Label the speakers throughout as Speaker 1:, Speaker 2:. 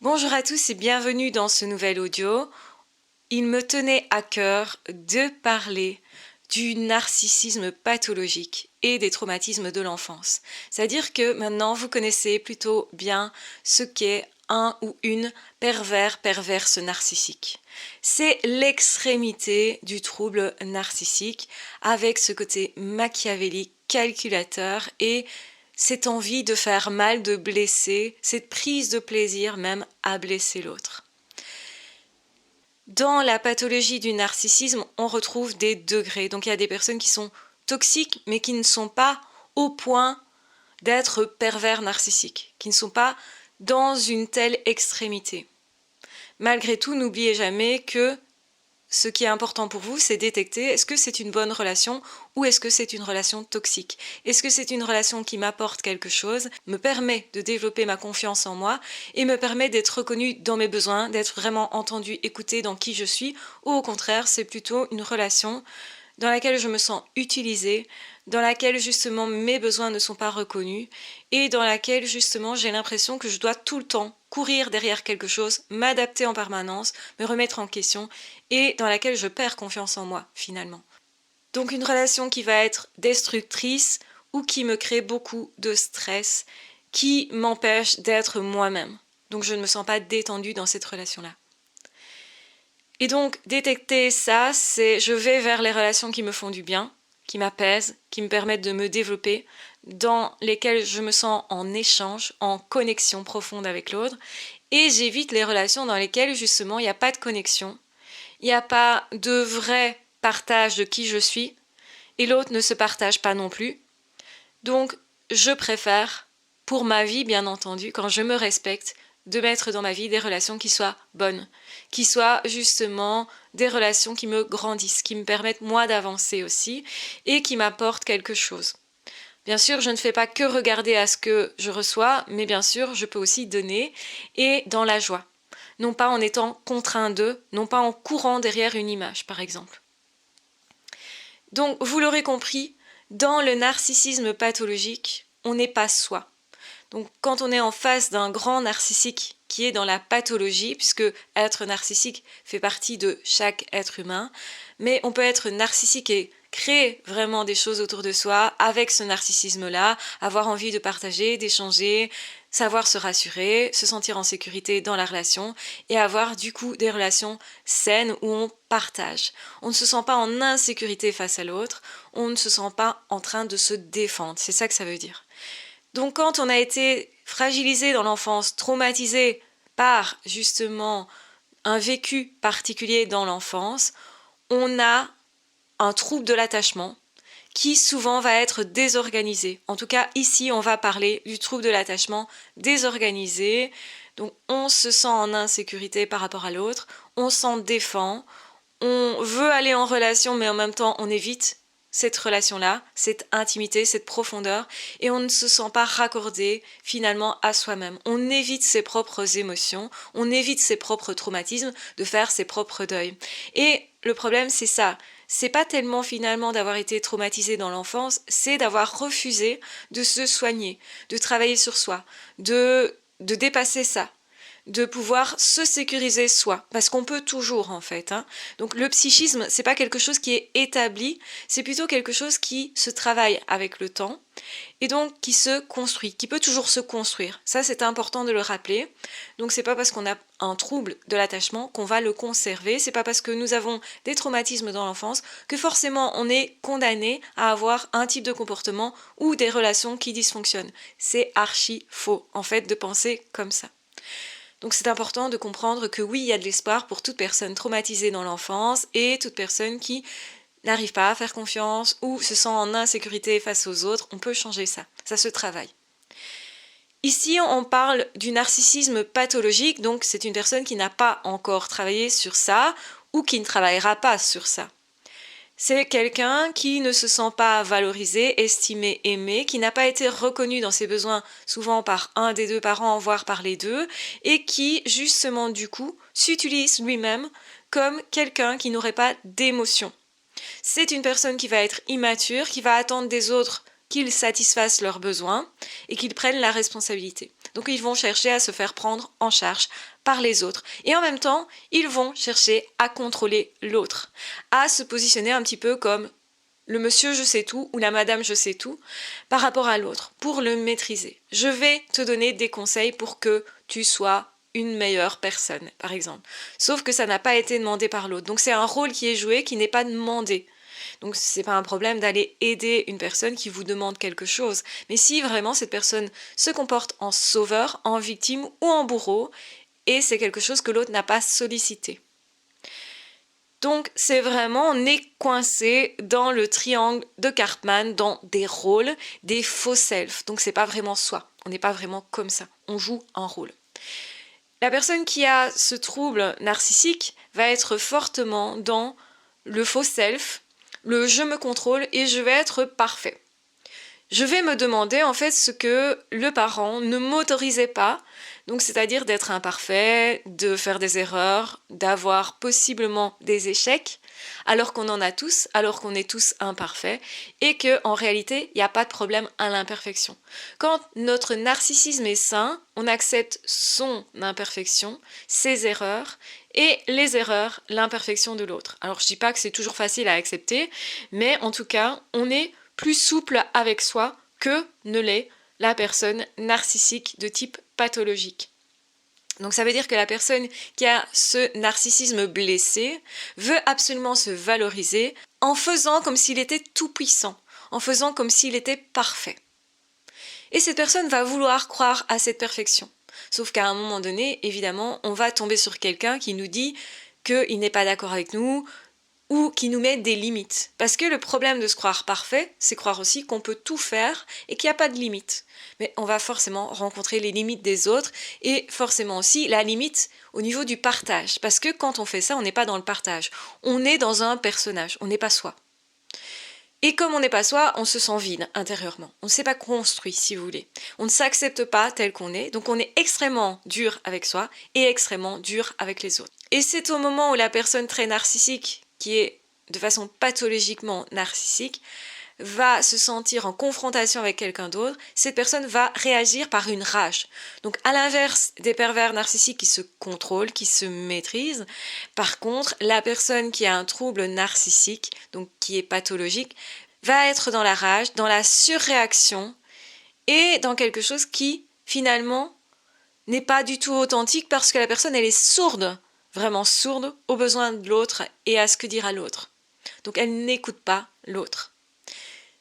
Speaker 1: Bonjour à tous et bienvenue dans ce nouvel audio. Il me tenait à cœur de parler du narcissisme pathologique et des traumatismes de l'enfance. C'est-à-dire que maintenant vous connaissez plutôt bien ce qu'est un ou une perverse narcissique. C'est l'extrémité du trouble narcissique avec ce côté machiavélique, calculateur et cette envie de faire mal, de blesser, cette prise de plaisir même à blesser l'autre. Dans la pathologie du narcissisme, on retrouve des degrés. Donc il y a des personnes qui sont toxiques, mais qui ne sont pas au point d'être pervers narcissiques, qui ne sont pas dans une telle extrémité. Malgré tout, n'oubliez jamais que ce qui est important pour vous, c'est détecter est-ce que c'est une bonne relation ou est-ce que c'est une relation toxique. Est-ce que c'est une relation qui m'apporte quelque chose, me permet de développer ma confiance en moi et me permet d'être reconnue dans mes besoins, d'être vraiment entendue, écoutée dans qui je suis, ou au contraire, c'est plutôt une relation dans laquelle je me sens utilisée, dans laquelle justement mes besoins ne sont pas reconnus et dans laquelle justement j'ai l'impression que je dois tout le temps courir derrière quelque chose, m'adapter en permanence, me remettre en question et dans laquelle je perds confiance en moi finalement. Donc une relation qui va être destructrice ou qui me crée beaucoup de stress, qui m'empêche d'être moi-même. Donc je ne me sens pas détendue dans cette relation-là. Et donc, détecter ça, c'est je vais vers les relations qui me font du bien, qui m'apaisent, qui me permettent de me développer, dans lesquelles je me sens en échange, en connexion profonde avec l'autre, et j'évite les relations dans lesquelles justement il n'y a pas de connexion, il n'y a pas de vrai partage de qui je suis, et l'autre ne se partage pas non plus. Donc, je préfère, pour ma vie bien entendu, quand je me respecte, de mettre dans ma vie des relations qui soient bonnes, qui soient justement des relations qui me grandissent, qui me permettent moi d'avancer aussi et qui m'apportent quelque chose. Bien sûr, je ne fais pas que regarder à ce que je reçois, mais bien sûr, je peux aussi donner et dans la joie. Non pas en étant contraint d'eux, non pas en courant derrière une image, par exemple. Donc, vous l'aurez compris, dans le narcissisme pathologique, on n'est pas soi. Donc quand on est en face d'un grand narcissique qui est dans la pathologie, puisque être narcissique fait partie de chaque être humain, mais on peut être narcissique et créer vraiment des choses autour de soi avec ce narcissisme-là, avoir envie de partager, d'échanger, savoir se rassurer, se sentir en sécurité dans la relation et avoir du coup des relations saines où on partage. On ne se sent pas en insécurité face à l'autre, on ne se sent pas en train de se défendre, c'est ça que ça veut dire. Donc quand on a été fragilisé dans l'enfance, traumatisé par justement un vécu particulier dans l'enfance, on a un trouble de l'attachement qui souvent va être désorganisé. En tout cas, ici, on va parler du trouble de l'attachement désorganisé. Donc on se sent en insécurité par rapport à l'autre, on s'en défend, on veut aller en relation mais en même temps on évite cette relation-là, cette intimité, cette profondeur, et on ne se sent pas raccordé finalement à soi-même. On évite ses propres émotions, on évite ses propres traumatismes, de faire ses propres deuils. Et le problème, c'est ça. C'est pas tellement finalement d'avoir été traumatisé dans l'enfance, c'est d'avoir refusé de se soigner, de travailler sur soi, de dépasser ça, de pouvoir se sécuriser soi, parce qu'on peut toujours en fait. Donc le psychisme, c'est pas quelque chose qui est établi, c'est plutôt quelque chose qui se travaille avec le temps et donc qui se construit, qui peut toujours se construire. Ça c'est important de le rappeler. Donc c'est pas parce qu'on a un trouble de l'attachement qu'on va le conserver, c'est pas parce que nous avons des traumatismes dans l'enfance que forcément on est condamné à avoir un type de comportement ou des relations qui dysfonctionnent. C'est archi faux en fait de penser comme ça. Donc c'est important de comprendre que oui, il y a de l'espoir pour toute personne traumatisée dans l'enfance et toute personne qui n'arrive pas à faire confiance ou se sent en insécurité face aux autres. On peut changer ça, ça se travaille. Ici, on parle du narcissisme pathologique, donc c'est une personne qui n'a pas encore travaillé sur ça ou qui ne travaillera pas sur ça. C'est quelqu'un qui ne se sent pas valorisé, estimé, aimé, qui n'a pas été reconnu dans ses besoins, souvent par un des deux parents, voire par les deux, et qui, justement, du coup, s'utilise lui-même comme quelqu'un qui n'aurait pas d'émotion. C'est une personne qui va être immature, qui va attendre des autres qu'ils satisfassent leurs besoins et qu'ils prennent la responsabilité. Donc ils vont chercher à se faire prendre en charge par les autres. Et en même temps, ils vont chercher à contrôler l'autre, à se positionner un petit peu comme le monsieur je sais tout ou la madame je sais tout par rapport à l'autre, pour le maîtriser. Je vais te donner des conseils pour que tu sois une meilleure personne, par exemple. Sauf que ça n'a pas été demandé par l'autre. Donc c'est un rôle qui est joué, qui n'est pas demandé. Donc c'est pas un problème d'aller aider une personne qui vous demande quelque chose. Mais si vraiment cette personne se comporte en sauveur, en victime ou en bourreau, et c'est quelque chose que l'autre n'a pas sollicité. Donc c'est vraiment, on est coincé dans le triangle de Karpman, dans des rôles, des faux self. Donc c'est pas vraiment soi, on n'est pas vraiment comme ça, on joue un rôle. La personne qui a ce trouble narcissique va être fortement dans le faux self, le je me contrôle et je vais être parfait. Je vais me demander en fait ce que le parent ne m'autorisait pas, donc c'est-à-dire d'être imparfait, de faire des erreurs, d'avoir possiblement des échecs, alors qu'on en a tous, alors qu'on est tous imparfaits, et qu'en réalité, il n'y a pas de problème à l'imperfection. Quand notre narcissisme est sain, on accepte son imperfection, ses erreurs, et les erreurs, l'imperfection de l'autre. Alors je ne dis pas que c'est toujours facile à accepter, mais en tout cas, on est plus souple avec soi que ne l'est la personne narcissique de type pathologique. Donc ça veut dire que la personne qui a ce narcissisme blessé veut absolument se valoriser en faisant comme s'il était tout puissant, en faisant comme s'il était parfait. Et cette personne va vouloir croire à cette perfection. Sauf qu'à un moment donné, évidemment, on va tomber sur quelqu'un qui nous dit qu'il n'est pas d'accord avec nous, ou qui nous met des limites. Parce que le problème de se croire parfait, c'est croire aussi qu'on peut tout faire et qu'il n'y a pas de limite. Mais on va forcément rencontrer les limites des autres et forcément aussi la limite au niveau du partage. Parce que quand on fait ça, on n'est pas dans le partage. On est dans un personnage, on n'est pas soi. Et comme on n'est pas soi, on se sent vide intérieurement. On ne s'est pas construit, si vous voulez. On ne s'accepte pas tel qu'on est, donc on est extrêmement dur avec soi et extrêmement dur avec les autres. Et c'est au moment où la personne très narcissique, qui est de façon pathologiquement narcissique, va se sentir en confrontation avec quelqu'un d'autre, cette personne va réagir par une rage. Donc à l'inverse des pervers narcissiques qui se contrôlent, qui se maîtrisent, par contre, la personne qui a un trouble narcissique, donc qui est pathologique, va être dans la rage, dans la surréaction et dans quelque chose qui, finalement, n'est pas du tout authentique parce que la personne, elle est sourde, vraiment sourde aux besoins de l'autre et à ce que dira l'autre. Donc elle n'écoute pas l'autre.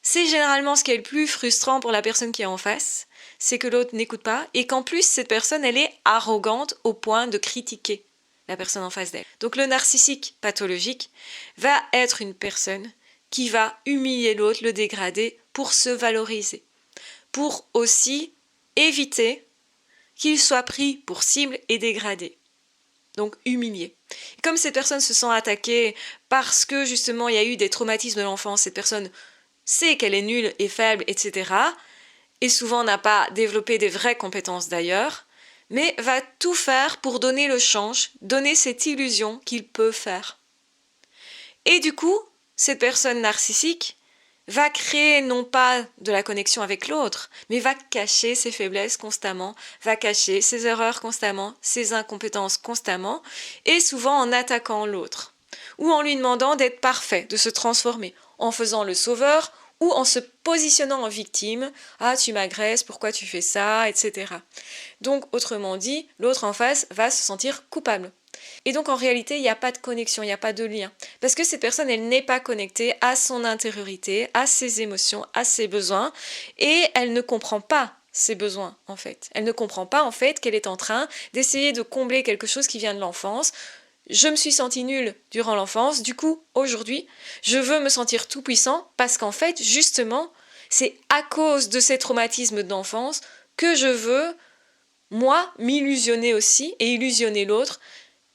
Speaker 1: C'est généralement ce qui est le plus frustrant pour la personne qui est en face, c'est que l'autre n'écoute pas et qu'en plus cette personne elle est arrogante au point de critiquer la personne en face d'elle. Donc le narcissique pathologique va être une personne qui va humilier l'autre, le dégrader pour se valoriser, pour aussi éviter qu'il soit pris pour cible et dégradé. Donc humilié. Comme cette personne se sent attaquée parce que justement il y a eu des traumatismes de l'enfance, cette personne sait qu'elle est nulle et faible, etc. et souvent n'a pas développé des vraies compétences d'ailleurs, mais va tout faire pour donner le change, donner cette illusion qu'il peut faire. Et du coup, cette personne narcissique va créer non pas de la connexion avec l'autre, mais va cacher ses faiblesses constamment, va cacher ses erreurs constamment, ses incompétences constamment, et souvent en attaquant l'autre, ou en lui demandant d'être parfait, de se transformer, en faisant le sauveur, ou en se positionnant en victime, « Ah, tu m'agresses, pourquoi tu fais ça ?» etc. Donc, autrement dit, l'autre en face va se sentir coupable. Et donc en réalité, il n'y a pas de connexion, il n'y a pas de lien. Parce que cette personne, elle n'est pas connectée à son intériorité, à ses émotions, à ses besoins, et elle ne comprend pas ses besoins en fait. Elle ne comprend pas en fait qu'elle est en train d'essayer de combler quelque chose qui vient de l'enfance. Je me suis sentie nulle durant l'enfance, du coup, aujourd'hui, je veux me sentir tout puissant parce qu'en fait, justement, c'est à cause de ces traumatismes d'enfance que je veux, moi, m'illusionner aussi et illusionner l'autre,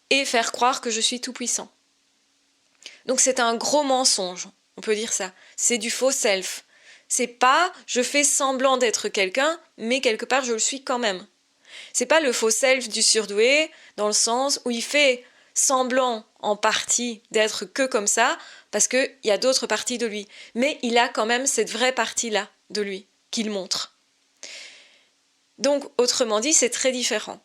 Speaker 1: et faire croire que je suis tout puissant. Donc c'est un gros mensonge, on peut dire ça. C'est du faux self. C'est pas je fais semblant d'être quelqu'un, mais quelque part je le suis quand même. C'est pas le faux self du surdoué, dans le sens où il fait semblant en partie d'être que comme ça, parce qu'il y a d'autres parties de lui. Mais il a quand même cette vraie partie-là de lui qu'il montre. Donc, autrement dit, c'est très différent.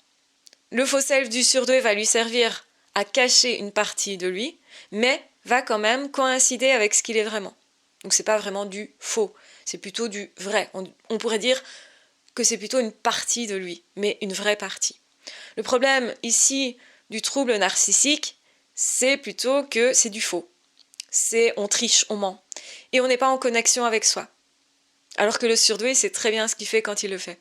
Speaker 1: Le faux self du surdoué va lui servir à cacher une partie de lui, mais va quand même coïncider avec ce qu'il est vraiment. Donc c'est pas vraiment du faux, c'est plutôt du vrai. On pourrait dire que c'est plutôt une partie de lui, mais une vraie partie. Le problème ici du trouble narcissique, c'est plutôt que c'est du faux. On triche, on ment. Et on n'est pas en connexion avec soi. Alors que le surdoué sait très bien ce qu'il fait quand il le fait.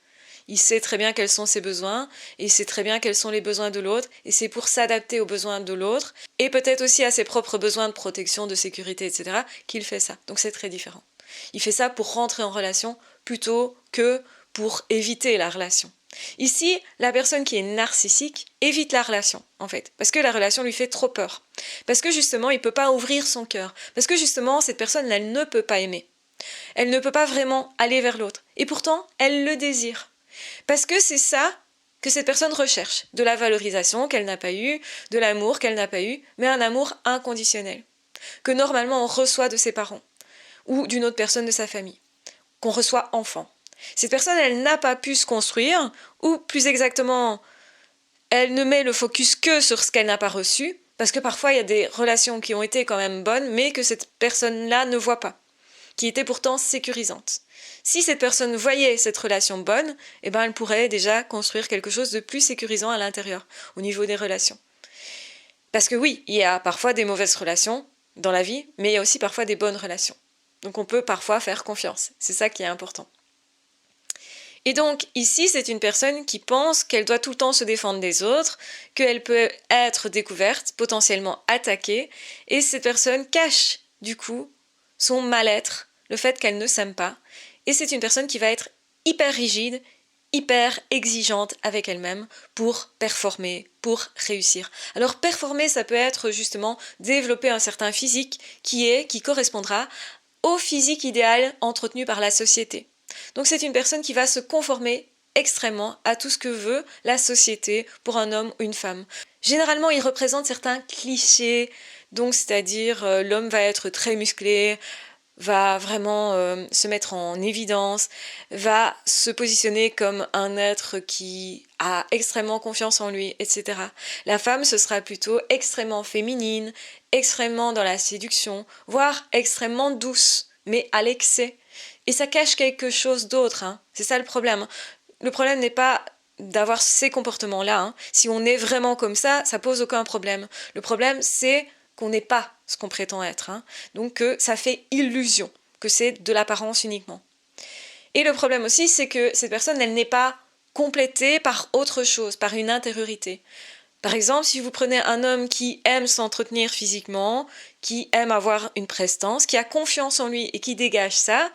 Speaker 1: Il sait très bien quels sont ses besoins, et il sait très bien quels sont les besoins de l'autre, et c'est pour s'adapter aux besoins de l'autre, et peut-être aussi à ses propres besoins de protection, de sécurité, etc., qu'il fait ça. Donc c'est très différent. Il fait ça pour rentrer en relation plutôt que pour éviter la relation. Ici, la personne qui est narcissique évite la relation, en fait, parce que la relation lui fait trop peur. Parce que justement, il ne peut pas ouvrir son cœur. Parce que justement, cette personne, elle ne peut pas aimer. Elle ne peut pas vraiment aller vers l'autre. Et pourtant, elle le désire. Parce que c'est ça que cette personne recherche, de la valorisation qu'elle n'a pas eue, de l'amour qu'elle n'a pas eu, mais un amour inconditionnel, que normalement on reçoit de ses parents, ou d'une autre personne de sa famille, qu'on reçoit enfant. Cette personne, elle n'a pas pu se construire, ou plus exactement, elle ne met le focus que sur ce qu'elle n'a pas reçu, parce que parfois il y a des relations qui ont été quand même bonnes, mais que cette personne-là ne voit pas, qui étaient pourtant sécurisantes. Si cette personne voyait cette relation bonne, eh ben elle pourrait déjà construire quelque chose de plus sécurisant à l'intérieur, au niveau des relations. Parce que oui, il y a parfois des mauvaises relations dans la vie, mais il y a aussi parfois des bonnes relations. Donc on peut parfois faire confiance, c'est ça qui est important. Et donc ici, c'est une personne qui pense qu'elle doit tout le temps se défendre des autres, qu'elle peut être découverte, potentiellement attaquée, et cette personne cache du coup son mal-être, le fait qu'elle ne s'aime pas. Et c'est une personne qui va être hyper rigide, hyper exigeante avec elle-même pour performer, pour réussir. Alors performer, ça peut être justement développer un certain physique qui correspondra au physique idéal entretenu par la société. Donc c'est une personne qui va se conformer extrêmement à tout ce que veut la société pour un homme ou une femme. Généralement, il représente certains clichés, donc c'est-à-dire l'homme va être très musclé, va vraiment se mettre en évidence, va se positionner comme un être qui a extrêmement confiance en lui, etc. La femme, ce sera plutôt extrêmement féminine, extrêmement dans la séduction, voire extrêmement douce, mais à l'excès. Et ça cache quelque chose d'autre, hein. C'est ça le problème. Le problème n'est pas d'avoir ces comportements-là, hein. Si on est vraiment comme ça pose aucun problème. Le problème, c'est qu'on n'est pas ce qu'on prétend être, hein. Donc ça fait illusion, que c'est de l'apparence uniquement. Et le problème aussi, c'est que cette personne, elle n'est pas complétée par autre chose, par une intériorité. Par exemple, si vous prenez un homme qui aime s'entretenir physiquement, qui aime avoir une prestance, qui a confiance en lui et qui dégage ça,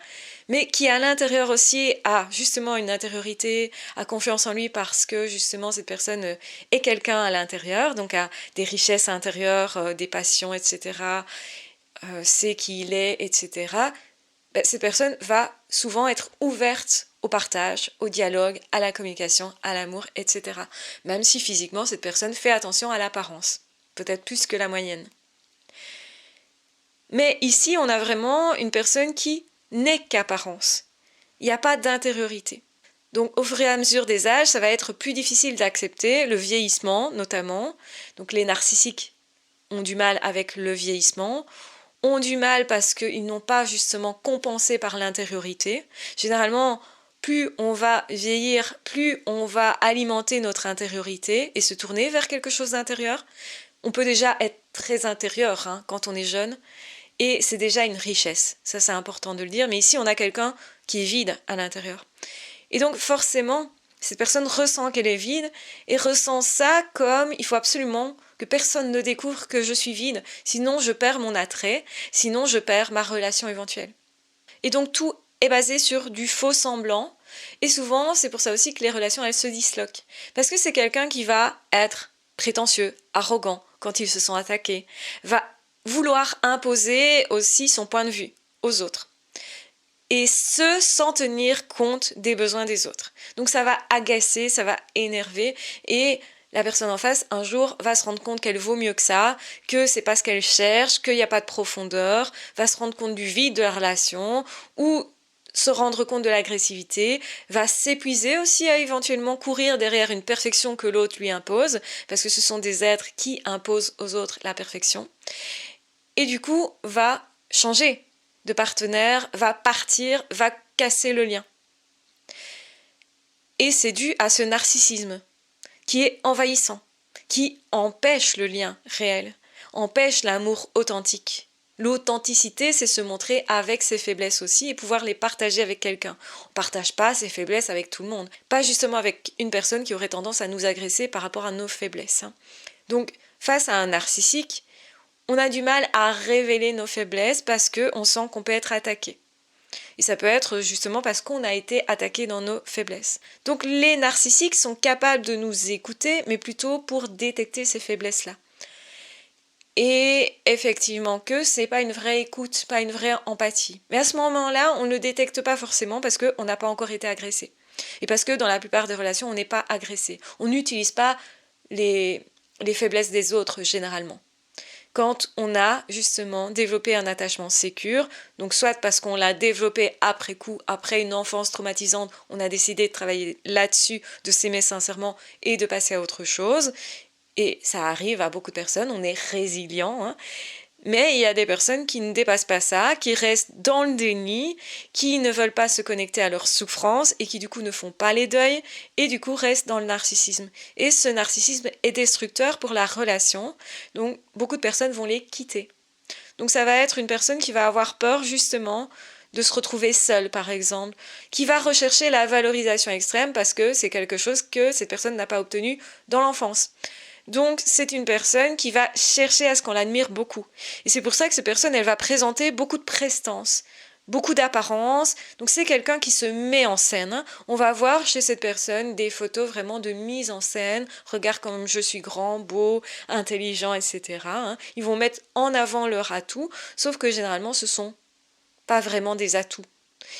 Speaker 1: mais qui à l'intérieur aussi a justement une intériorité, a confiance en lui parce que justement cette personne est quelqu'un à l'intérieur, donc a des richesses intérieures, des passions, etc., sait qui il est, etc., cette personne va souvent être ouverte au partage, au dialogue, à la communication, à l'amour, etc. Même si physiquement, cette personne fait attention à l'apparence, peut-être plus que la moyenne. Mais ici, on a vraiment une personne qui n'est qu'apparence. Il n'y a pas d'intériorité. Donc au fur et à mesure des âges, ça va être plus difficile d'accepter le vieillissement, notamment. Donc les narcissiques ont du mal avec le vieillissement, ont du mal parce qu'ils n'ont pas justement compensé par l'intériorité. Généralement, plus on va vieillir, plus on va alimenter notre intériorité et se tourner vers quelque chose d'intérieur. On peut déjà être très intérieur hein, quand on est jeune, et c'est déjà une richesse. Ça, c'est important de le dire, mais ici, on a quelqu'un qui est vide à l'intérieur. Et donc, forcément, cette personne ressent qu'elle est vide et ressent ça comme il faut absolument que personne ne découvre que je suis vide, sinon je perds mon attrait, sinon je perds ma relation éventuelle. Et donc tout est basé sur du faux semblant, et souvent c'est pour ça aussi que les relations elles se disloquent. Parce que c'est quelqu'un qui va être prétentieux, arrogant quand il se sent attaqué, va vouloir imposer aussi son point de vue aux autres. Et ce, sans tenir compte des besoins des autres. Donc ça va agacer, ça va énerver, et la personne en face, un jour, va se rendre compte qu'elle vaut mieux que ça, que c'est pas ce qu'elle cherche, qu'il n'y a pas de profondeur, va se rendre compte du vide de la relation, ou se rendre compte de l'agressivité, va s'épuiser aussi à éventuellement courir derrière une perfection que l'autre lui impose, parce que ce sont des êtres qui imposent aux autres la perfection, et du coup, va changer de partenaire, va partir, va casser le lien. Et c'est dû à ce narcissisme qui est envahissant, qui empêche le lien réel, empêche l'amour authentique. L'authenticité, c'est se montrer avec ses faiblesses aussi et pouvoir les partager avec quelqu'un. On ne partage pas ses faiblesses avec tout le monde, pas justement avec une personne qui aurait tendance à nous agresser par rapport à nos faiblesses. Donc, face à un narcissique, on a du mal à révéler nos faiblesses parce qu'on sent qu'on peut être attaqué. Et ça peut être justement parce qu'on a été attaqué dans nos faiblesses. Donc les narcissiques sont capables de nous écouter, mais plutôt pour détecter ces faiblesses-là. Et effectivement que c'est pas une vraie écoute, pas une vraie empathie. Mais à ce moment-là, on ne le détecte pas forcément parce qu'on n'a pas encore été agressé. Et parce que dans la plupart des relations, on n'est pas agressé. On n'utilise pas les faiblesses des autres généralement. Quand on a justement développé un attachement sécure, donc soit parce qu'on l'a développé après coup, après une enfance traumatisante, on a décidé de travailler là-dessus, de s'aimer sincèrement et de passer à autre chose, et ça arrive à beaucoup de personnes, on est résilient, hein. Mais il y a des personnes qui ne dépassent pas ça, qui restent dans le déni, qui ne veulent pas se connecter à leur souffrance et qui du coup ne font pas les deuils et du coup restent dans le narcissisme. Et ce narcissisme est destructeur pour la relation, donc beaucoup de personnes vont les quitter. Donc ça va être une personne qui va avoir peur justement de se retrouver seule par exemple, qui va rechercher la valorisation extrême parce que c'est quelque chose que cette personne n'a pas obtenu dans l'enfance. Donc, c'est une personne qui va chercher à ce qu'on l'admire beaucoup. Et c'est pour ça que cette personne, elle va présenter beaucoup de prestance, beaucoup d'apparence. Donc, c'est quelqu'un qui se met en scène. On va voir chez cette personne des photos vraiment de mise en scène. Regarde comme je suis grand, beau, intelligent, etc. Ils vont mettre en avant leurs atouts, sauf que généralement, ce ne sont pas vraiment des atouts.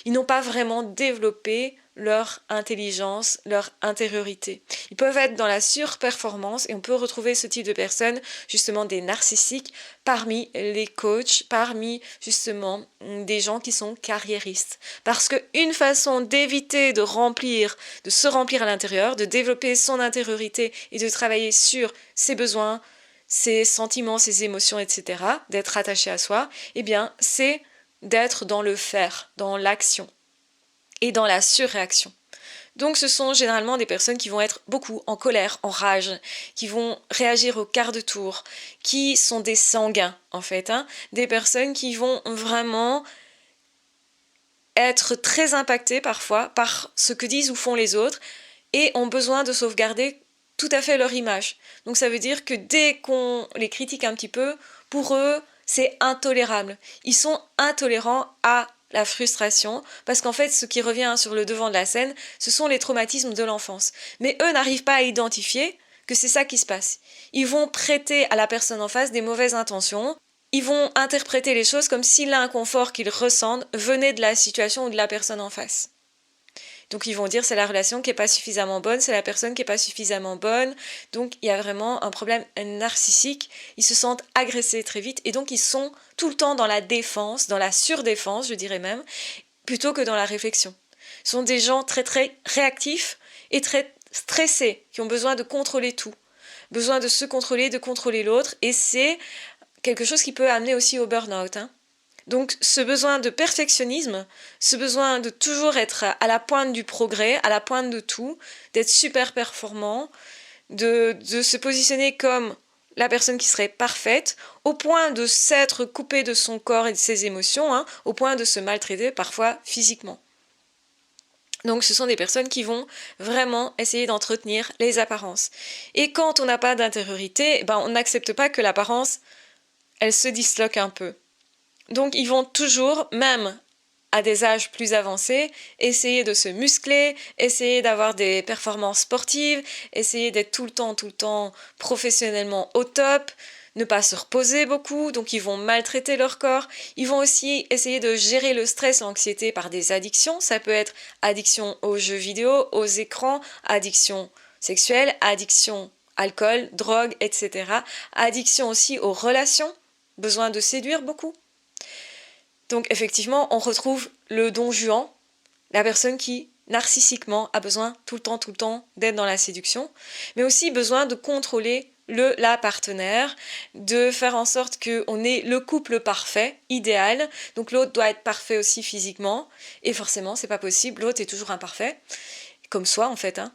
Speaker 1: Ils n'ont pas vraiment développé leur intelligence, leur intériorité. Ils peuvent être dans la surperformance et on peut retrouver ce type de personnes, justement des narcissiques, parmi les coachs, parmi justement des gens qui sont carriéristes. Parce qu'une façon d'éviter de se remplir à l'intérieur, de développer son intériorité et de travailler sur ses besoins, ses sentiments, ses émotions, etc., d'être attaché à soi, eh bien, c'est d'être dans le faire, dans l'action et dans la surréaction. Donc ce sont généralement des personnes qui vont être beaucoup en colère, en rage, qui vont réagir au quart de tour, qui sont des sanguins en fait, des personnes qui vont vraiment être très impactées parfois par ce que disent ou font les autres et ont besoin de sauvegarder tout à fait leur image. Donc ça veut dire que dès qu'on les critique un petit peu, pour eux, c'est intolérable. Ils sont intolérants à la frustration, parce qu'en fait, ce qui revient sur le devant de la scène, ce sont les traumatismes de l'enfance. Mais eux n'arrivent pas à identifier que c'est ça qui se passe. Ils vont prêter à la personne en face des mauvaises intentions, ils vont interpréter les choses comme si l'inconfort qu'ils ressentent venait de la situation ou de la personne en face. Donc ils vont dire c'est la relation qui n'est pas suffisamment bonne, c'est la personne qui n'est pas suffisamment bonne. Donc il y a vraiment un problème narcissique. Ils se sentent agressés très vite et donc ils sont tout le temps dans la défense, dans la surdéfense, je dirais même, plutôt que dans la réflexion. Ce sont des gens très très réactifs et très stressés, qui ont besoin de contrôler tout, besoin de se contrôler, de contrôler l'autre, et c'est quelque chose qui peut amener aussi au burn-out. Donc ce besoin de perfectionnisme, ce besoin de toujours être à la pointe du progrès, à la pointe de tout, d'être super performant, de se positionner comme la personne qui serait parfaite, au point de s'être coupé de son corps et de ses émotions, au point de se maltraiter parfois physiquement. Donc ce sont des personnes qui vont vraiment essayer d'entretenir les apparences. Et quand on n'a pas d'intériorité, on n'accepte pas que l'apparence, elle se disloque un peu. Donc ils vont toujours, même à des âges plus avancés, essayer de se muscler, essayer d'avoir des performances sportives, essayer d'être tout le temps professionnellement au top, ne pas se reposer beaucoup, donc ils vont maltraiter leur corps. Ils vont aussi essayer de gérer le stress, l'anxiété par des addictions. Ça peut être addiction aux jeux vidéo, aux écrans, addiction sexuelle, addiction alcool, drogue, etc. Addiction aussi aux relations, besoin de séduire beaucoup. Donc effectivement, on retrouve le don Juan, la personne qui narcissiquement a besoin tout le temps d'être dans la séduction, mais aussi besoin de contrôler la partenaire, de faire en sorte qu'on ait le couple parfait, idéal. Donc l'autre doit être parfait aussi physiquement, et forcément c'est pas possible, l'autre est toujours imparfait, comme soi en fait, hein.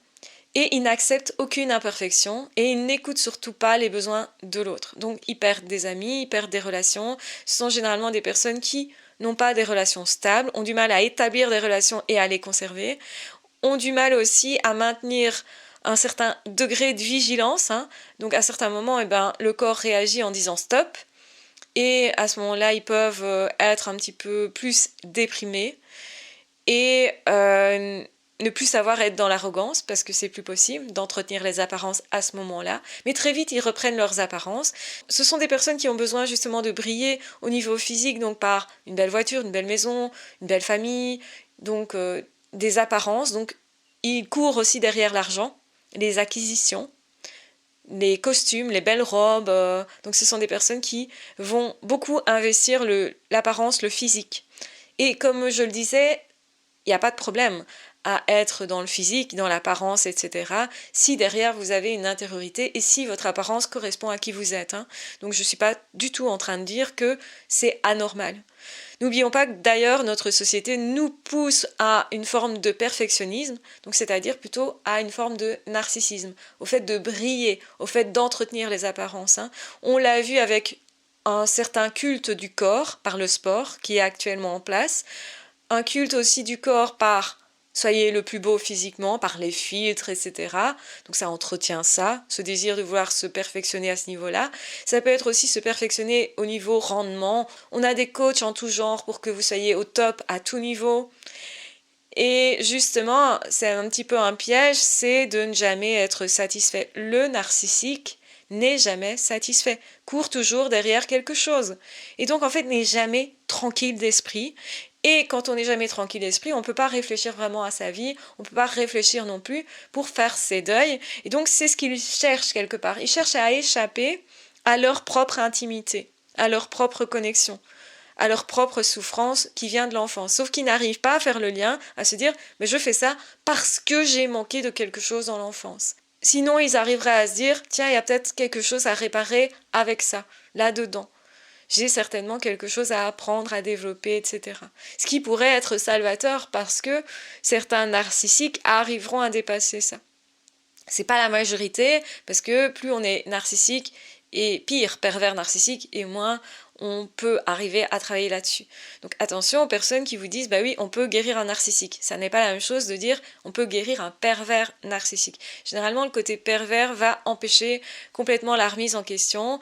Speaker 1: Et il n'accepte aucune imperfection et il n'écoute surtout pas les besoins de l'autre. Donc ils perdent des amis, ils perdent des relations. Ce sont généralement des personnes qui n'ont pas des relations stables, ont du mal à établir des relations et à les conserver, ont du mal aussi à maintenir un certain degré de vigilance, hein. Donc à certains moments, le corps réagit en disant stop, et à ce moment-là, ils peuvent être un petit peu plus déprimés et ne plus savoir être dans l'arrogance, parce que c'est plus possible d'entretenir les apparences à ce moment-là. Mais très vite, ils reprennent leurs apparences. Ce sont des personnes qui ont besoin justement de briller au niveau physique, donc par une belle voiture, une belle maison, une belle famille, donc des apparences. Donc ils courent aussi derrière l'argent, les acquisitions, les costumes, les belles robes. Donc ce sont des personnes qui vont beaucoup investir l'apparence, le physique. Et comme je le disais, il n'y a pas de problème à être dans le physique, dans l'apparence, etc. si derrière vous avez une intériorité et si votre apparence correspond à qui vous êtes, hein. Donc je ne suis pas du tout en train de dire que c'est anormal. N'oublions pas que d'ailleurs notre société nous pousse à une forme de perfectionnisme, donc c'est-à-dire plutôt à une forme de narcissisme, au fait de briller, au fait d'entretenir les apparences, hein. On l'a vu avec un certain culte du corps par le sport qui est actuellement en place, un culte aussi du corps par soyez le plus beau physiquement, par les filtres, etc. Donc ça entretient ça, ce désir de vouloir se perfectionner à ce niveau-là. Ça peut être aussi se perfectionner au niveau rendement. On a des coachs en tout genre pour que vous soyez au top à tout niveau. Et justement, c'est un petit peu un piège, c'est de ne jamais être satisfait. Le narcissique n'est jamais satisfait, court toujours derrière quelque chose. Et donc en fait n'est jamais tranquille d'esprit. Et quand on n'est jamais tranquille d'esprit, on ne peut pas réfléchir vraiment à sa vie, on ne peut pas réfléchir non plus pour faire ses deuils. Et donc c'est ce qu'ils cherchent quelque part. Ils cherchent à échapper à leur propre intimité, à leur propre connexion, à leur propre souffrance qui vient de l'enfance. Sauf qu'ils n'arrivent pas à faire le lien, à se dire « mais je fais ça parce que j'ai manqué de quelque chose dans l'enfance ». Sinon, ils arriveraient à se dire « tiens, il y a peut-être quelque chose à réparer avec ça, là-dedans. J'ai certainement quelque chose à apprendre, à développer, etc. » Ce qui pourrait être salvateur parce que certains narcissiques arriveront à dépasser ça. C'est pas la majorité, parce que plus on est narcissique, et pire, pervers narcissique, et moins on peut arriver à travailler là-dessus. Donc attention aux personnes qui vous disent « bah oui, on peut guérir un narcissique ». Ça n'est pas la même chose de dire « on peut guérir un pervers narcissique ». Généralement, le côté pervers va empêcher complètement la remise en question.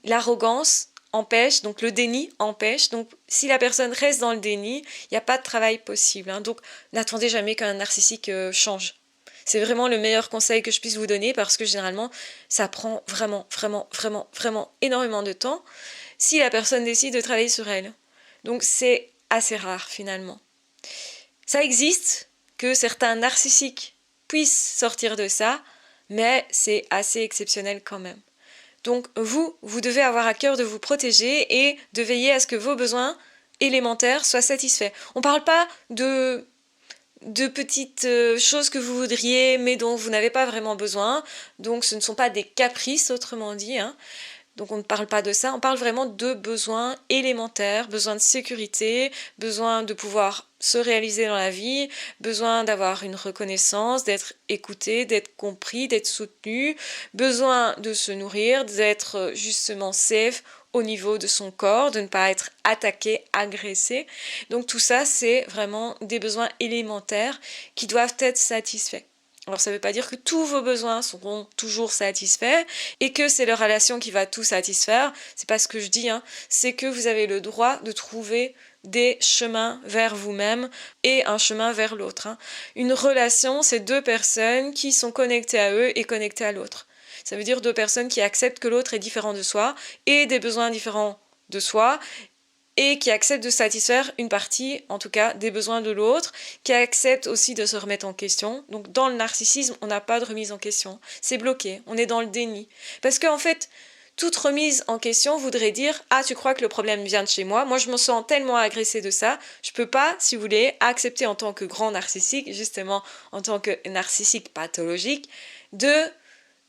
Speaker 1: L'arrogance empêche, donc le déni empêche. Donc si la personne reste dans le déni, il n'y a pas de travail possible, hein. Donc n'attendez jamais qu'un narcissique change. C'est vraiment le meilleur conseil que je puisse vous donner parce que généralement, ça prend vraiment énormément de temps si la personne décide de travailler sur elle. Donc c'est assez rare finalement. Ça existe que certains narcissiques puissent sortir de ça, mais c'est assez exceptionnel quand même. Donc vous devez avoir à cœur de vous protéger et de veiller à ce que vos besoins élémentaires soient satisfaits. On ne parle pas de petites choses que vous voudriez mais dont vous n'avez pas vraiment besoin. Donc ce ne sont pas des caprices, autrement dit, hein. Donc on ne parle pas de ça, on parle vraiment de besoins élémentaires, besoin de sécurité, besoin de pouvoir se réaliser dans la vie, besoin d'avoir une reconnaissance, d'être écouté, d'être compris, d'être soutenu, besoin de se nourrir, d'être justement safe au niveau de son corps, de ne pas être attaqué, agressé. Donc tout ça, c'est vraiment des besoins élémentaires qui doivent être satisfaits. Alors ça ne veut pas dire que tous vos besoins seront toujours satisfaits et que c'est leur relation qui va tout satisfaire. C'est pas ce que je dis, hein. C'est que vous avez le droit de trouver des chemins vers vous-même et un chemin vers l'autre, hein. Une relation, c'est deux personnes qui sont connectées à eux et connectées à l'autre. Ça veut dire deux personnes qui acceptent que l'autre est différent de soi et des besoins différents de soi et qui accepte de satisfaire une partie, en tout cas, des besoins de l'autre, qui accepte aussi de se remettre en question. Donc dans le narcissisme, on n'a pas de remise en question. C'est bloqué, on est dans le déni. Parce qu'en fait, toute remise en question voudrait dire « Ah, tu crois que le problème vient de chez moi? Moi, je me sens tellement agressée de ça, je peux pas, si vous voulez, accepter en tant que grand narcissique, justement en tant que narcissique pathologique, de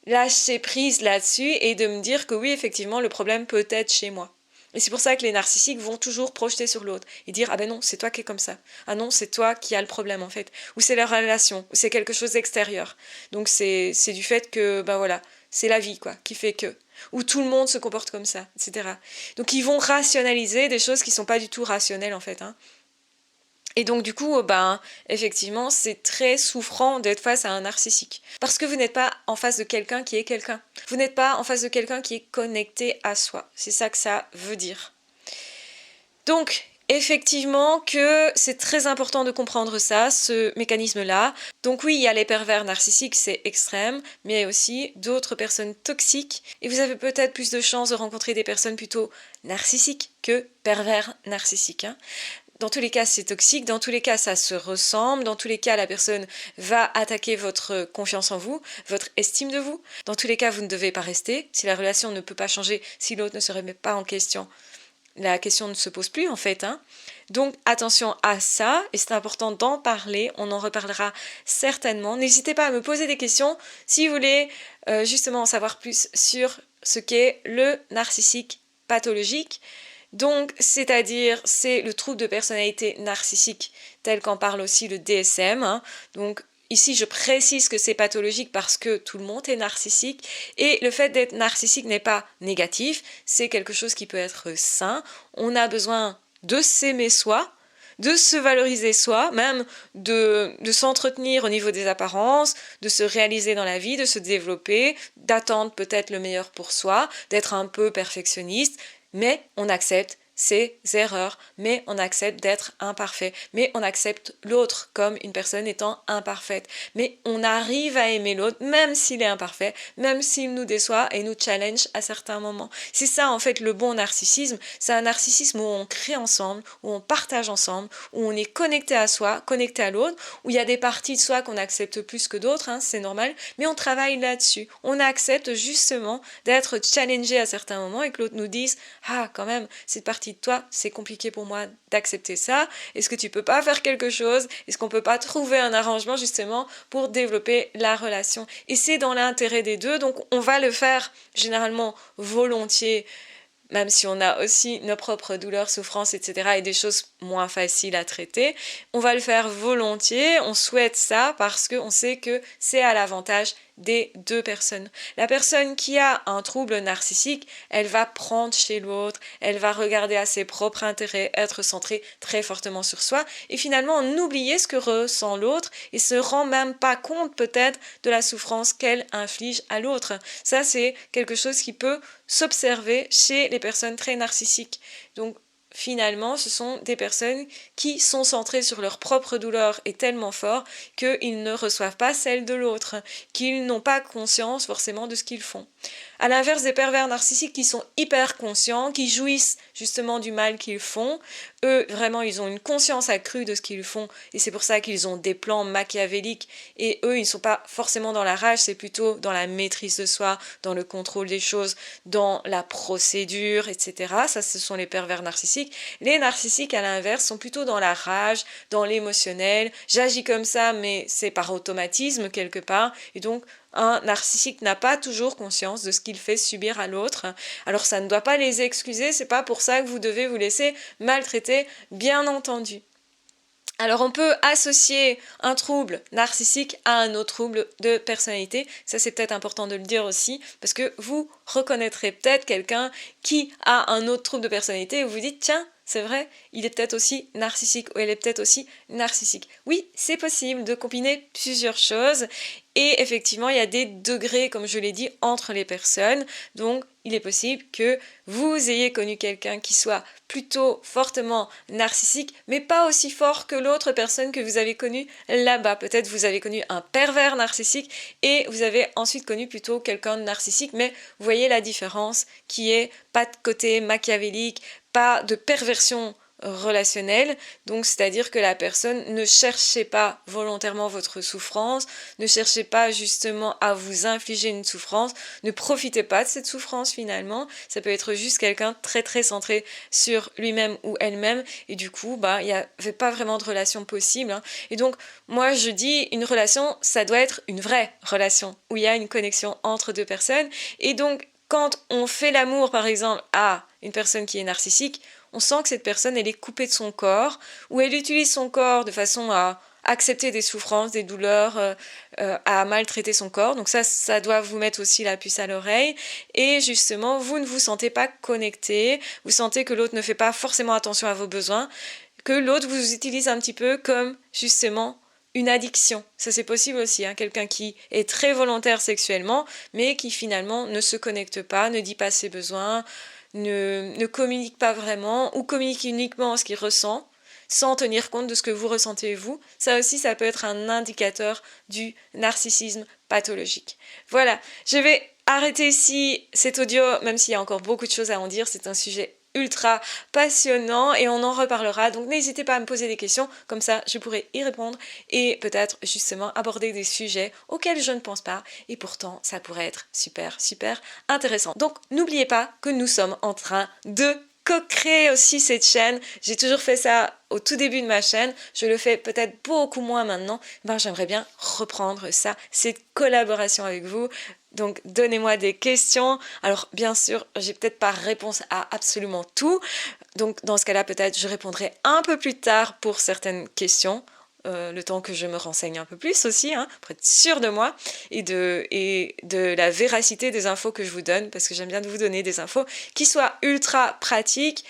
Speaker 1: lâcher prise là-dessus et de me dire que oui, effectivement, le problème peut être chez moi. » Et c'est pour ça que les narcissiques vont toujours projeter sur l'autre et dire « Ah ben non, c'est toi qui es comme ça. Ah non, c'est toi qui as le problème en fait. » Ou c'est leur relation, ou c'est quelque chose d'extérieur. Donc c'est du fait que, ben voilà, c'est la vie quoi, qui fait que. Ou tout le monde se comporte comme ça, etc. Donc ils vont rationaliser des choses qui ne sont pas du tout rationnelles en fait. Et donc du coup, effectivement, c'est très souffrant d'être face à un narcissique. Parce que vous n'êtes pas en face de quelqu'un qui est quelqu'un. Vous n'êtes pas en face de quelqu'un qui est connecté à soi. C'est ça que ça veut dire. Donc, effectivement que c'est très important de comprendre ça, ce mécanisme-là. Donc oui, il y a les pervers narcissiques, c'est extrême, mais il y a aussi d'autres personnes toxiques. Et vous avez peut-être plus de chances de rencontrer des personnes plutôt narcissiques que pervers narcissiques. Dans tous les cas, c'est toxique, dans tous les cas, ça se ressemble, dans tous les cas, la personne va attaquer votre confiance en vous, votre estime de vous. Dans tous les cas, vous ne devez pas rester. Si la relation ne peut pas changer, si l'autre ne se remet pas en question, la question ne se pose plus en fait. Donc attention à ça, et c'est important d'en parler, on en reparlera certainement. N'hésitez pas à me poser des questions si vous voulez justement en savoir plus sur ce qu'est le narcissique pathologique. Donc, c'est-à-dire, c'est le trouble de personnalité narcissique, tel qu'en parle aussi le DSM. Donc, ici, je précise que c'est pathologique parce que tout le monde est narcissique. Et le fait d'être narcissique n'est pas négatif, c'est quelque chose qui peut être sain. On a besoin de s'aimer soi, de se valoriser soi, même de s'entretenir au niveau des apparences, de se réaliser dans la vie, de se développer, d'attendre peut-être le meilleur pour soi, d'être un peu perfectionniste. Mais on accepte ses erreurs, mais on accepte d'être imparfait, mais on accepte l'autre comme une personne étant imparfaite. Mais on arrive à aimer l'autre, même s'il est imparfait, même s'il nous déçoit et nous challenge à certains moments. C'est ça en fait le bon narcissisme, c'est un narcissisme où on crée ensemble, où on partage ensemble, où on est connecté à soi, connecté à l'autre, où il y a des parties de soi qu'on accepte plus que d'autres, c'est normal, mais on travaille là-dessus. On accepte justement d'être challengé à certains moments et que l'autre nous dise « Ah, quand même, cette partie de toi, c'est compliqué pour moi d'accepter ça. Est-ce que tu peux pas faire quelque chose? Est-ce qu'on peut pas trouver un arrangement justement pour développer la relation ?» Et c'est dans l'intérêt des deux, donc on va le faire généralement volontiers, même si on a aussi nos propres douleurs, souffrances, etc. et des choses moins faciles à traiter. On va le faire volontiers, on souhaite ça parce qu'on sait que c'est à l'avantage des deux personnes. La personne qui a un trouble narcissique, elle va prendre chez l'autre, elle va regarder à ses propres intérêts, être centrée très fortement sur soi et finalement en oublier ce que ressent l'autre et se rend même pas compte peut-être de la souffrance qu'elle inflige à l'autre. Ça, c'est quelque chose qui peut s'observer chez les personnes très narcissiques. Donc, finalement, ce sont des personnes qui sont centrées sur leur propre douleur et tellement fort qu'ils ne reçoivent pas celle de l'autre, qu'ils n'ont pas conscience forcément de ce qu'ils font. À l'inverse des pervers narcissiques qui sont hyper conscients, qui jouissent justement du mal qu'ils font, eux, vraiment, ils ont une conscience accrue de ce qu'ils font et c'est pour ça qu'ils ont des plans machiavéliques et eux, ils ne sont pas forcément dans la rage, c'est plutôt dans la maîtrise de soi, dans le contrôle des choses, dans la procédure, etc. Ça, ce sont les pervers narcissiques. Les narcissiques, à l'inverse, sont plutôt dans la rage, dans l'émotionnel. J'agis comme ça, mais c'est par automatisme quelque part et donc un narcissique n'a pas toujours conscience de ce qu'il fait subir à l'autre. Alors ça ne doit pas les excuser, c'est pas pour ça que vous devez vous laisser maltraiter, bien entendu. Alors on peut associer un trouble narcissique à un autre trouble de personnalité, ça c'est peut-être important de le dire aussi, parce que vous reconnaîtrez peut-être quelqu'un qui a un autre trouble de personnalité et vous vous dites tiens, c'est vrai, il est peut-être aussi narcissique ou elle est peut-être aussi narcissique. Oui, c'est possible de combiner plusieurs choses et effectivement, il y a des degrés, comme je l'ai dit, entre les personnes. Donc, il est possible que vous ayez connu quelqu'un qui soit plutôt fortement narcissique, mais pas aussi fort que l'autre personne que vous avez connue là-bas. Peut-être vous avez connu un pervers narcissique et vous avez ensuite connu plutôt quelqu'un de narcissique, mais vous voyez la différence qui est pas de côté machiavélique, pas de perversion relationnelle, donc c'est-à-dire que la personne ne cherchait pas volontairement votre souffrance, ne cherchait pas justement à vous infliger une souffrance, ne profitez pas de cette souffrance finalement, ça peut être juste quelqu'un très très centré sur lui-même ou elle-même, et du coup il n'y avait pas vraiment de relation possible, hein. Et donc moi je dis une relation, ça doit être une vraie relation, où il y a une connexion entre deux personnes, et donc quand on fait l'amour par exemple à une personne qui est narcissique, on sent que cette personne, elle est coupée de son corps, ou elle utilise son corps de façon à accepter des souffrances, des douleurs, à maltraiter son corps. Donc ça doit vous mettre aussi la puce à l'oreille. Et justement, vous ne vous sentez pas connecté, vous sentez que l'autre ne fait pas forcément attention à vos besoins, que l'autre vous utilise un petit peu comme justement une addiction. Ça c'est possible aussi, hein. Quelqu'un qui est très volontaire sexuellement, mais qui finalement ne se connecte pas, ne dit pas ses besoins, ne communique pas vraiment, ou communique uniquement ce qu'il ressent, sans tenir compte de ce que vous ressentez vous. Ça aussi, ça peut être un indicateur du narcissisme pathologique. Voilà, je vais arrêter ici cet audio, même s'il y a encore beaucoup de choses à en dire, c'est un sujet ultra passionnant et on en reparlera, donc n'hésitez pas à me poser des questions, comme ça je pourrai y répondre et peut-être justement aborder des sujets auxquels je ne pense pas et pourtant ça pourrait être super intéressant. Donc n'oubliez pas que nous sommes en train de co-créer aussi cette chaîne. J'ai toujours fait ça au tout début de ma chaîne, je le fais peut-être beaucoup moins maintenant, j'aimerais bien reprendre ça, cette collaboration avec vous. Donc donnez-moi des questions. Alors bien sûr, j'ai peut-être pas réponse à absolument tout. Donc dans ce cas-là, peut-être je répondrai un peu plus tard pour certaines questions. Le temps que je me renseigne un peu plus aussi, hein, pour être sûre de moi et de la véracité des infos que je vous donne, parce que j'aime bien de vous donner des infos qui soient ultra pratiques,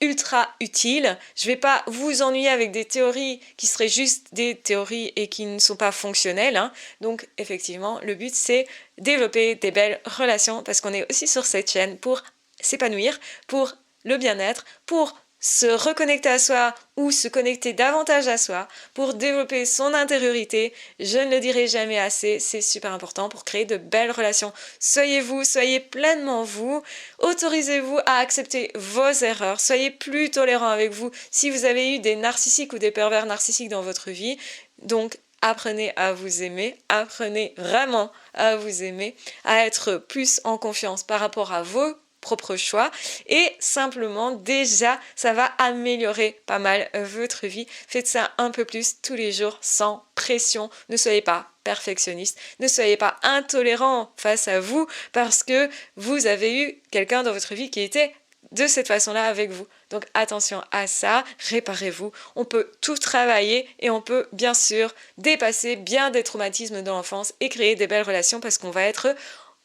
Speaker 1: ultra utiles. Je vais pas vous ennuyer avec des théories qui seraient juste des théories et qui ne sont pas fonctionnelles, hein. Donc effectivement, le but c'est développer des belles relations, parce qu'on est aussi sur cette chaîne pour s'épanouir, pour le bien-être, pour se reconnecter à soi ou se connecter davantage à soi, pour développer son intériorité. Je ne le dirai jamais assez, c'est super important pour créer de belles relations. Soyez vous, soyez pleinement vous, autorisez-vous à accepter vos erreurs, soyez plus tolérant avec vous si vous avez eu des narcissiques ou des pervers narcissiques dans votre vie. Donc apprenez à vous aimer, apprenez vraiment à vous aimer, à être plus en confiance par rapport à vos propre choix et simplement déjà ça va améliorer pas mal votre vie. Faites ça un peu plus tous les jours sans pression, ne soyez pas perfectionniste, ne soyez pas intolérant face à vous parce que vous avez eu quelqu'un dans votre vie qui était de cette façon-là avec vous. Donc attention à ça, réparez-vous, on peut tout travailler et on peut bien sûr dépasser bien des traumatismes de l'enfance et créer des belles relations parce qu'on va être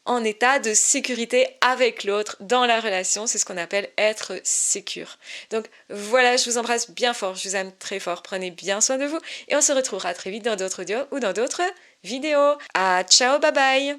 Speaker 1: en état de sécurité avec l'autre dans la relation, c'est ce qu'on appelle être sécure. Donc voilà, je vous embrasse bien fort, je vous aime très fort, prenez bien soin de vous et on se retrouvera très vite dans d'autres audios ou dans d'autres vidéos. Ciao, bye bye!